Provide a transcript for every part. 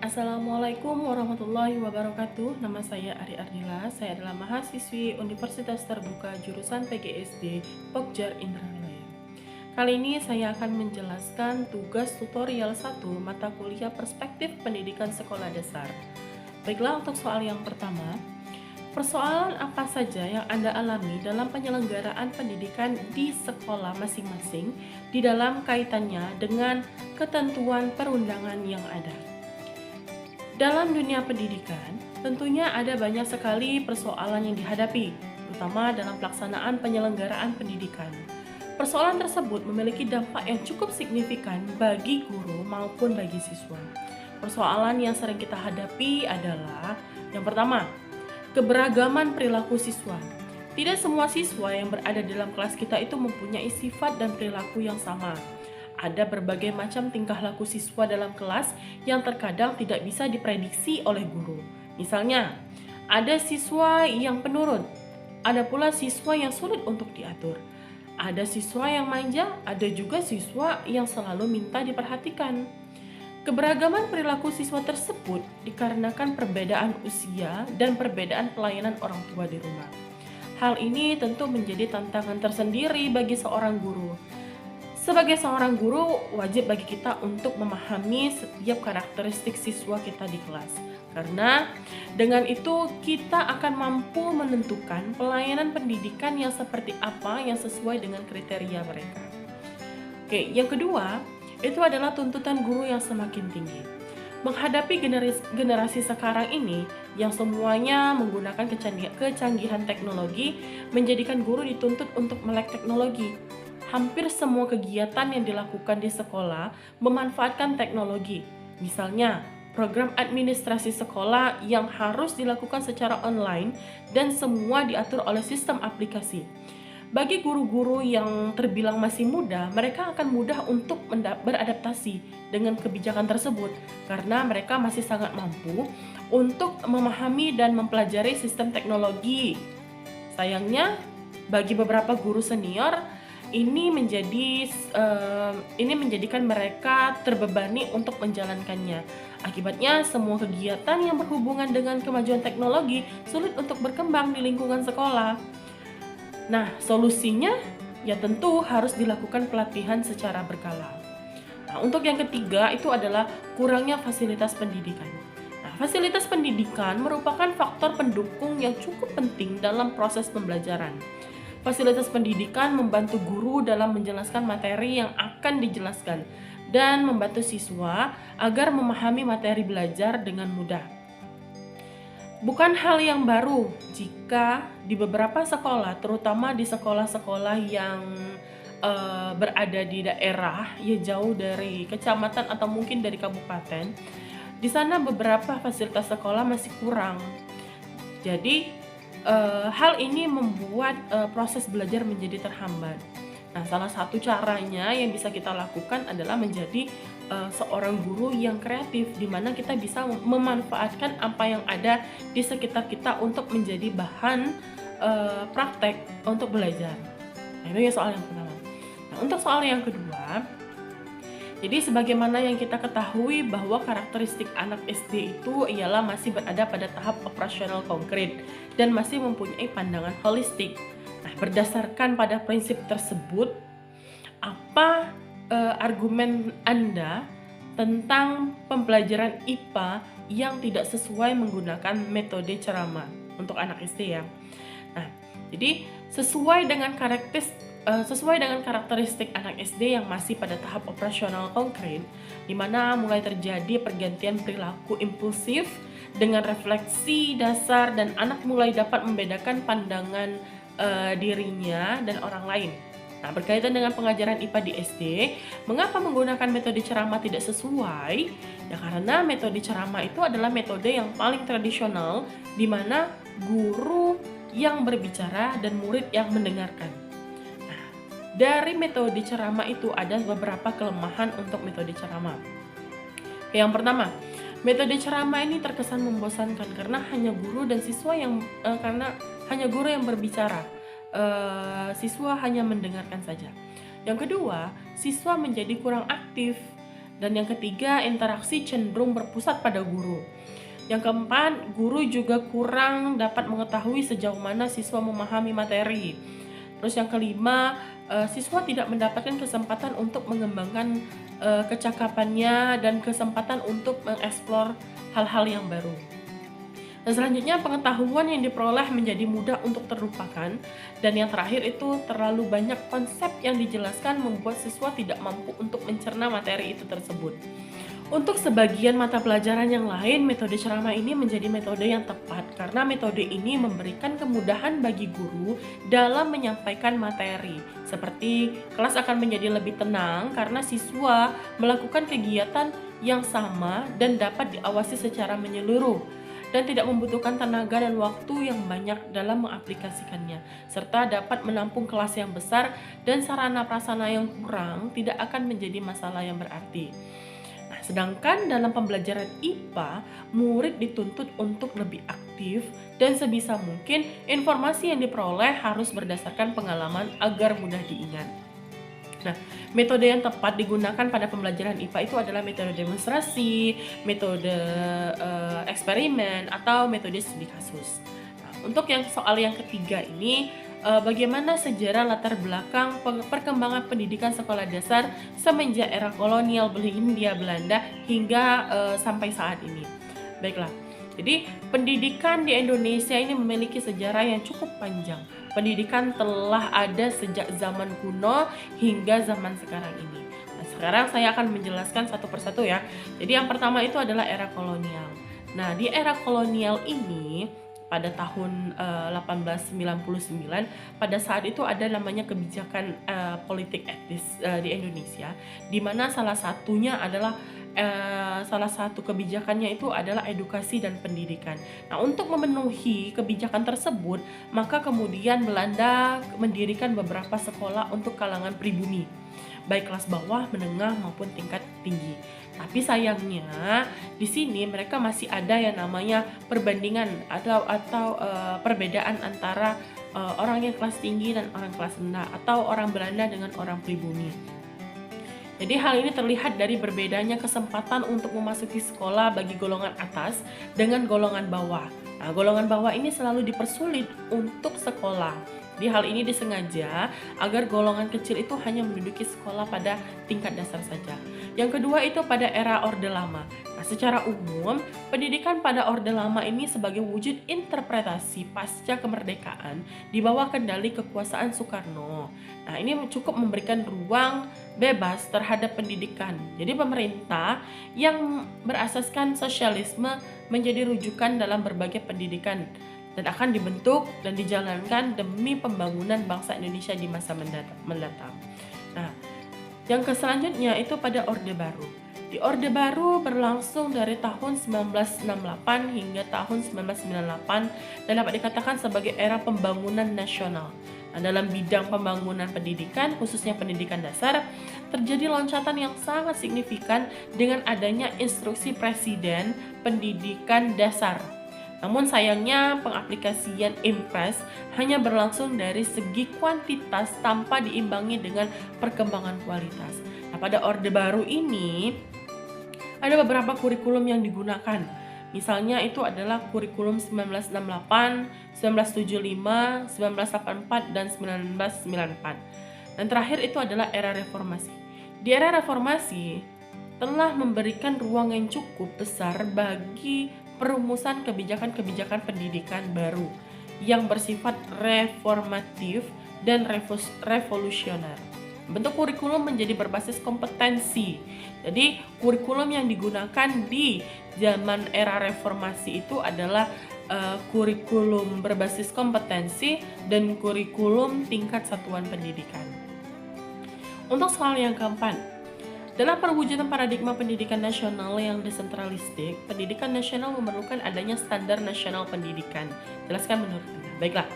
Assalamualaikum warahmatullahi wabarakatuh. Nama saya Ari Ardila. Saya adalah mahasiswi Universitas Terbuka jurusan PGSD Pokjar Indralaya. Kali ini saya akan menjelaskan tugas tutorial 1 mata kuliah Perspektif Pendidikan Sekolah Dasar. Baiklah, untuk soal yang pertama, persoalan apa saja yang Anda alami dalam penyelenggaraan pendidikan di sekolah masing-masing di dalam kaitannya dengan ketentuan perundangan yang ada? Dalam dunia pendidikan, tentunya ada banyak sekali persoalan yang dihadapi, terutama dalam pelaksanaan penyelenggaraan pendidikan. Persoalan tersebut memiliki dampak yang cukup signifikan bagi guru maupun bagi siswa. Persoalan yang sering kita hadapi adalah yang pertama, keberagaman perilaku siswa. Tidak semua siswa yang berada dalam kelas kita itu mempunyai sifat dan perilaku yang sama. Ada berbagai macam tingkah laku siswa dalam kelas yang terkadang tidak bisa diprediksi oleh guru. Misalnya, ada siswa yang penurut, ada pula siswa yang sulit untuk diatur. Ada siswa yang manja, ada juga siswa yang selalu minta diperhatikan. Keberagaman perilaku siswa tersebut dikarenakan perbedaan usia dan perbedaan pelayanan orang tua di rumah. Hal ini tentu menjadi tantangan tersendiri bagi seorang guru. Sebagai seorang guru, wajib bagi kita untuk memahami setiap karakteristik siswa kita di kelas. Karena dengan itu kita akan mampu menentukan pelayanan pendidikan yang seperti apa yang sesuai dengan kriteria mereka. Oke, yang kedua, itu adalah tuntutan guru yang semakin tinggi. Menghadapi generasi sekarang ini yang semuanya menggunakan kecanggihan teknologi, menjadikan guru dituntut untuk melek teknologi. Hampir semua kegiatan yang dilakukan di sekolah memanfaatkan teknologi. Misalnya, program administrasi sekolah yang harus dilakukan secara online dan semua diatur oleh sistem aplikasi. Bagi guru-guru yang terbilang masih muda, mereka akan mudah untuk beradaptasi dengan kebijakan tersebut karena mereka masih sangat mampu untuk memahami dan mempelajari sistem teknologi. Sayangnya, bagi beberapa guru senior, ini menjadikan mereka terbebani untuk menjalankannya. Akibatnya, semua kegiatan yang berhubungan dengan kemajuan teknologi sulit untuk berkembang di lingkungan sekolah. Nah, solusinya ya tentu harus dilakukan pelatihan secara berkala. Nah, untuk yang ketiga itu adalah kurangnya fasilitas pendidikan. Nah, fasilitas pendidikan merupakan faktor pendukung yang cukup penting dalam proses pembelajaran. Fasilitas pendidikan membantu guru dalam menjelaskan materi yang akan dijelaskan dan membantu siswa agar memahami materi belajar dengan mudah. Bukan hal yang baru jika di beberapa sekolah, terutama di sekolah-sekolah yang berada di daerah ya jauh dari kecamatan atau mungkin dari kabupaten, di sana beberapa fasilitas sekolah masih kurang. Jadi hal ini membuat proses belajar menjadi terhambat. Nah, salah satu caranya yang bisa kita lakukan adalah menjadi seorang guru yang kreatif, di mana kita bisa memanfaatkan apa yang ada di sekitar kita untuk menjadi bahan praktek untuk belajar. Nah, itu ya soal yang pertama. Nah, untuk soal yang kedua, jadi sebagaimana yang kita ketahui bahwa karakteristik anak SD itu ialah masih berada pada tahap operasional konkret dan masih mempunyai pandangan holistik. Nah, berdasarkan pada prinsip tersebut, apa argumen Anda tentang pembelajaran IPA yang tidak sesuai menggunakan metode ceramah untuk anak SD ya? Nah, jadi sesuai dengan karakteristik anak SD yang masih pada tahap operasional konkret, di mana mulai terjadi pergantian perilaku impulsif dengan refleksi dasar dan anak mulai dapat membedakan pandangan dirinya dan orang lain. Nah, berkaitan dengan pengajaran IPA di SD, mengapa menggunakan metode ceramah tidak sesuai? Ya karena metode ceramah itu adalah metode yang paling tradisional, di mana guru yang berbicara dan murid yang mendengarkan. Dari metode ceramah itu ada beberapa kelemahan untuk metode ceramah. Yang pertama, metode ceramah ini terkesan membosankan karena hanya guru yang berbicara, siswa hanya mendengarkan saja. Yang kedua, siswa menjadi kurang aktif Dan yang ketiga, interaksi cenderung berpusat pada guru. Yang keempat, guru juga kurang dapat mengetahui sejauh mana siswa memahami materi. Terus yang kelima, siswa tidak mendapatkan kesempatan untuk mengembangkan kecakapannya dan kesempatan untuk mengeksplor hal-hal yang baru. Dan selanjutnya, pengetahuan yang diperoleh menjadi mudah untuk terlupakan. Dan yang terakhir itu, terlalu banyak konsep yang dijelaskan membuat siswa tidak mampu untuk mencerna materi itu tersebut. Untuk sebagian mata pelajaran yang lain, metode ceramah ini menjadi metode yang tepat karena metode ini memberikan kemudahan bagi guru dalam menyampaikan materi. Seperti kelas akan menjadi lebih tenang karena siswa melakukan kegiatan yang sama dan dapat diawasi secara menyeluruh dan tidak membutuhkan tenaga dan waktu yang banyak dalam mengaplikasikannya, serta dapat menampung kelas yang besar dan sarana prasarana yang kurang tidak akan menjadi masalah yang berarti. Nah, sedangkan dalam pembelajaran IPA, murid dituntut untuk lebih aktif dan sebisa mungkin informasi yang diperoleh harus berdasarkan pengalaman agar mudah diingat. Nah, metode yang tepat digunakan pada pembelajaran IPA itu adalah metode demonstrasi, metode eksperimen, atau metode studi kasus. Nah, untuk yang soal yang ketiga ini, bagaimana sejarah latar belakang perkembangan pendidikan sekolah dasar semenjak era kolonial Hindia Belanda hingga sampai saat ini. Baiklah, jadi pendidikan di Indonesia ini memiliki sejarah yang cukup panjang. Pendidikan telah ada sejak zaman kuno hingga zaman sekarang ini. Nah, sekarang saya akan menjelaskan satu persatu ya. Jadi yang pertama itu adalah era kolonial. Nah, di era kolonial ini pada tahun 1899, pada saat itu ada namanya kebijakan politik etis di Indonesia, di mana salah satu kebijakannya itu adalah edukasi dan pendidikan. Nah, untuk memenuhi kebijakan tersebut, maka kemudian Belanda mendirikan beberapa sekolah untuk kalangan pribumi, baik kelas bawah, menengah maupun tingkat tinggi. Tapi sayangnya di sini mereka masih ada yang namanya perbandingan atau perbedaan antara orang yang kelas tinggi dan orang kelas rendah atau orang Belanda dengan orang pribumi. Jadi hal ini terlihat dari berbedanya kesempatan untuk memasuki sekolah bagi golongan atas dengan golongan bawah. Nah, golongan bawah ini selalu dipersulit untuk sekolah. Di hal ini disengaja agar golongan kecil itu hanya menduduki sekolah pada tingkat dasar saja. Yang kedua itu pada era Orde Lama. Nah, secara umum, pendidikan pada Orde Lama ini sebagai wujud interpretasi pasca kemerdekaan di bawah kendali kekuasaan Soekarno. Nah, ini cukup memberikan ruang bebas terhadap pendidikan. Jadi pemerintah yang berasaskan sosialisme menjadi rujukan dalam berbagai pendidikan dan akan dibentuk dan dijalankan demi pembangunan bangsa Indonesia di masa mendatang. Nah, yang selanjutnya itu pada Orde Baru. Di Orde Baru berlangsung dari tahun 1968 hingga tahun 1998 dan dapat dikatakan sebagai era pembangunan nasional. Nah, dalam bidang pembangunan pendidikan, khususnya pendidikan dasar, terjadi loncatan yang sangat signifikan dengan adanya instruksi Presiden Pendidikan Dasar. Namun sayangnya pengaplikasian Impres hanya berlangsung dari segi kuantitas tanpa diimbangi dengan perkembangan kualitas. Nah, pada Orde Baru ini ada beberapa kurikulum yang digunakan. Misalnya itu adalah kurikulum 1968, 1975, 1984, dan 1994. Dan terakhir itu adalah era reformasi. Di era reformasi telah memberikan ruang yang cukup besar bagi perumusan kebijakan-kebijakan pendidikan baru yang bersifat reformatif dan revolusioner. Bentuk kurikulum menjadi berbasis kompetensi. Jadi kurikulum yang digunakan di zaman era reformasi itu adalah kurikulum berbasis kompetensi dan kurikulum tingkat satuan pendidikan. Untuk soal yang keempat, dalam perwujudan paradigma pendidikan nasional yang desentralistik, pendidikan nasional memerlukan adanya standar nasional pendidikan. Jelaskan menurut Anda. Baiklah,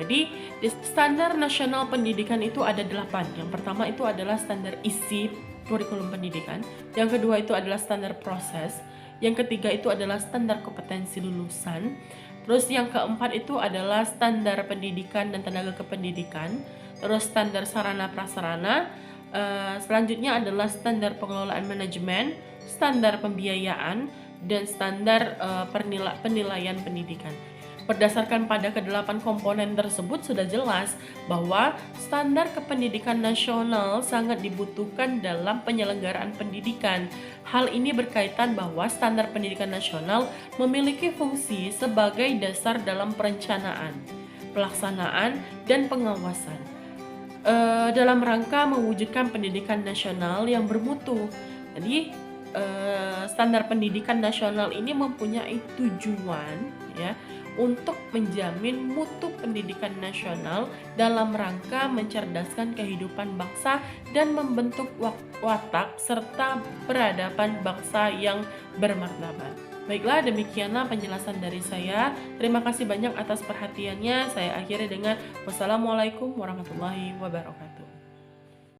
jadi di standar nasional pendidikan itu ada 8. Yang pertama itu adalah standar isi kurikulum pendidikan. Yang kedua itu adalah standar proses. Yang ketiga itu adalah standar kompetensi lulusan. Terus yang keempat itu adalah standar pendidikan dan tenaga kependidikan. Terus standar sarana prasarana. Selanjutnya adalah standar pengelolaan manajemen, standar pembiayaan, dan standar penilaian pendidikan. Berdasarkan pada kedelapan komponen tersebut sudah jelas bahwa standar kependidikan nasional sangat dibutuhkan dalam penyelenggaraan pendidikan. Hal ini berkaitan bahwa standar pendidikan nasional memiliki fungsi sebagai dasar dalam perencanaan, pelaksanaan, dan pengawasan dalam rangka mewujudkan pendidikan nasional yang bermutu. Jadi standar pendidikan nasional ini mempunyai tujuan ya untuk menjamin mutu pendidikan nasional dalam rangka mencerdaskan kehidupan bangsa dan membentuk watak serta peradaban bangsa yang bermartabat. Baiklah, demikianlah penjelasan dari saya. Terima kasih banyak atas perhatiannya. Saya akhiri dengan wassalamualaikum warahmatullahi wabarakatuh.